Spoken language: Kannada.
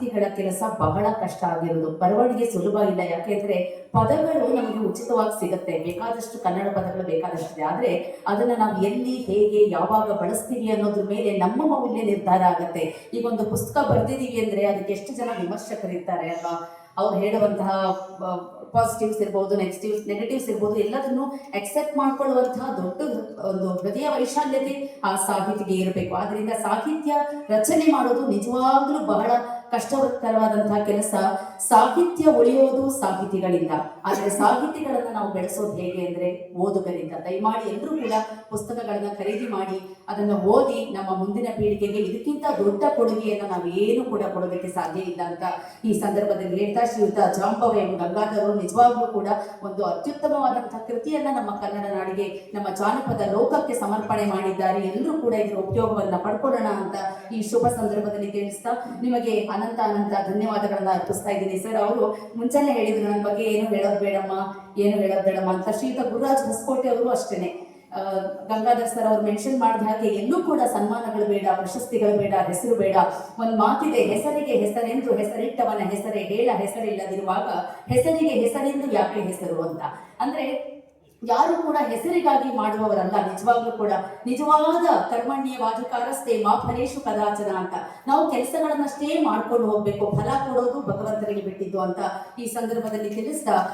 ಸಾಹಿತಿಗಳ ಕೆಲಸ ಬಹಳ ಕಷ್ಟ ಆಗಿರೋದು. ಬರವಣಿಗೆ ಸುಲಭ ಇಲ್ಲ, ಯಾಕೆಂದ್ರೆ ಪದಗಳು ನಮಗೆ ಉಚಿತವಾಗಿ ಸಿಗುತ್ತೆ. ಬೇಕಾದಷ್ಟು ಕನ್ನಡ ಪದಗಳು ಬೇಕಾದಷ್ಟಿದೆ, ಆದ್ರೆ ಅದನ್ನ ನಾವು ಎಲ್ಲಿ, ಹೇಗೆ, ಯಾವಾಗ ಬಳಸ್ತೀವಿ ಅನ್ನೋದ್ರ ಮೇಲೆ ನಮ್ಮ ಮೌಲ್ಯ ನಿರ್ಧಾರ ಆಗುತ್ತೆ. ಈಗ ಒಂದು ಪುಸ್ತಕ ಬರೆದಿದ್ದೀವಿ ಅಂದ್ರೆ ಅದಕ್ಕೆ ಎಷ್ಟು ಜನ ವಿಮರ್ಶಕರಿರ್ತಾರೆ ಅಲ್ವಾ. ಅವ್ರು ಹೇಳುವಂತಹ ಪಾಸಿಟಿವ್ಸ್ ಇರ್ಬೋದು, ನೆಗೆಟಿವ್ಸ್ ಇರ್ಬೋದು, ಎಲ್ಲದನ್ನು ಅಕ್ಸೆಪ್ಟ್ ಮಾಡ್ಕೊಳ್ಳುವಂತಹ ದೊಡ್ಡ ಒಂದು ಹೃದಯ ವೈಶಾಲ್ಯತೆ ಆ ಸಾಹಿತಿಗೆ ಇರಬೇಕು. ಆದ್ರಿಂದ ಸಾಹಿತ್ಯ ರಚನೆ ಮಾಡೋದು ನಿಜವಾಗ್ಲೂ ಬಹಳ ಕಷ್ಟಕರವಾದಂತಹ ಕೆಲಸ. ಸಾಹಿತ್ಯ ಉಳಿಯೋದು ಸಾಹಿತಿಗಳಿಂದ, ಆದರೆ ಸಾಹಿತಿಗಳನ್ನ ನಾವು ಬೆಳೆಸೋದು ಹೇಗೆ ಅಂದ್ರೆ ಓದುಗರಿಂದ. ದಯಮಾಡಿ ಎಲ್ಲರೂ ಕೂಡ ಪುಸ್ತಕಗಳನ್ನ ಖರೀದಿ ಮಾಡಿ ಅದನ್ನ ಓದಿ ನಮ್ಮ ಮುಂದಿನ ಪೀಳಿಗೆಗೆ ಇದಕ್ಕಿಂತ ದೊಡ್ಡ ಕೊಡುಗೆಯನ್ನು ನಾವು ಏನು ಕೂಡ ಕೊಡೋದಕ್ಕೆ ಸಾಧ್ಯ ಇಲ್ಲ ಅಂತ ಈ ಸಂದರ್ಭದಲ್ಲಿ ಹೇಳ್ತಾ, ಶ್ರೀಯುತ ಜಾಂಬವ ಎಂ ಗಂಗಾಧರ್ ನಿಜವಾಗ್ಲೂ ಕೂಡ ಒಂದು ಅತ್ಯುತ್ತಮವಾದಂತಹ ಕೃತಿಯನ್ನ ನಮ್ಮ ಕನ್ನಡ ನಾಡಿಗೆ, ನಮ್ಮ ಜಾನಪದ ಲೋಕಕ್ಕೆ ಸಮರ್ಪಣೆ ಮಾಡಿದ್ದಾರೆ. ಎಲ್ಲರೂ ಕೂಡ ಇದರ ಉಪಯೋಗವನ್ನ ಪಡ್ಕೊಳ್ಳೋಣ ಅಂತ ಈ ಶುಭ ಸಂದರ್ಭದಲ್ಲಿ ತಿಳಿಸ್ತಾ ನಿಮಗೆ ಅನಂತ ಧನ್ಯವಾದಗಳನ್ನ ಅರ್ಪಿಸ್ತಾ ಇದ್ದೀನಿ. ಸರ್, ಅವರು ಮುಂಚೆನೆ ಹೇಳಿದ್ರು ನನ್ನ ಬಗ್ಗೆ ಏನು ಹೇಳೋದು ಬೇಡಮ್ಮ ಅಂತ. ಶ್ರೀಯುತ ಗುರುರಾಜ್ ಹೊಸಕೋಟೆ ಅವರು ಅಷ್ಟೇನೆ, ಗಂಗಾಧರ್ ಸರ್ ಅವರು ಮೆನ್ಷನ್ ಮಾಡಿದ ಹಾಗೆ ಎಲ್ಲೂ ಕೂಡ ಸನ್ಮಾನಗಳು ಬೇಡ, ಪ್ರಶಸ್ತಿಗಳು ಬೇಡ, ಹೆಸರು ಬೇಡ. ಒಂದು ಮಾತಿದೆ, ಹೆಸರಿಗೆ ಹೆಸರೆಂದು ಹೆಸರಿಟ್ಟವನ ಹೆಸರೇ ಹೇಳ ಹೆಸರಿಲ್ಲದಿರುವಾಗ ಹೆಸರಿಗೆ ಹೆಸರೆಂದು ಯಾಕೆ ಹೆಸರು ಅಂತ. ಅಂದ್ರೆ ಯಾರು ಕೂಡ ಹೆಸರಿಗಾಗಿ ಮಾಡುವವರಲ್ಲ. ನಿಜವಾಗ್ಲೂ ಕೂಡ ನಿಜವಾದ ಕರ್ಮಣ್ಯವಾಧಿಕಾರಸ್ಥೆ ಮಾ ಫಲೇಶು ಕದಾಚನ ಅಂತ ನಾವು ಕೆಲಸಗಳನ್ನಷ್ಟೇ ಮಾಡ್ಕೊಂಡು ಹೋಗ್ಬೇಕು. ಫಲ ಕೊಡೋದು ಭಗವಂತನಿಗೆ ಬಿಟ್ಟಿದ್ದು ಅಂತ ಈ ಸಂದರ್ಭದಲ್ಲಿ ತಿಳಿಸ್ತಾ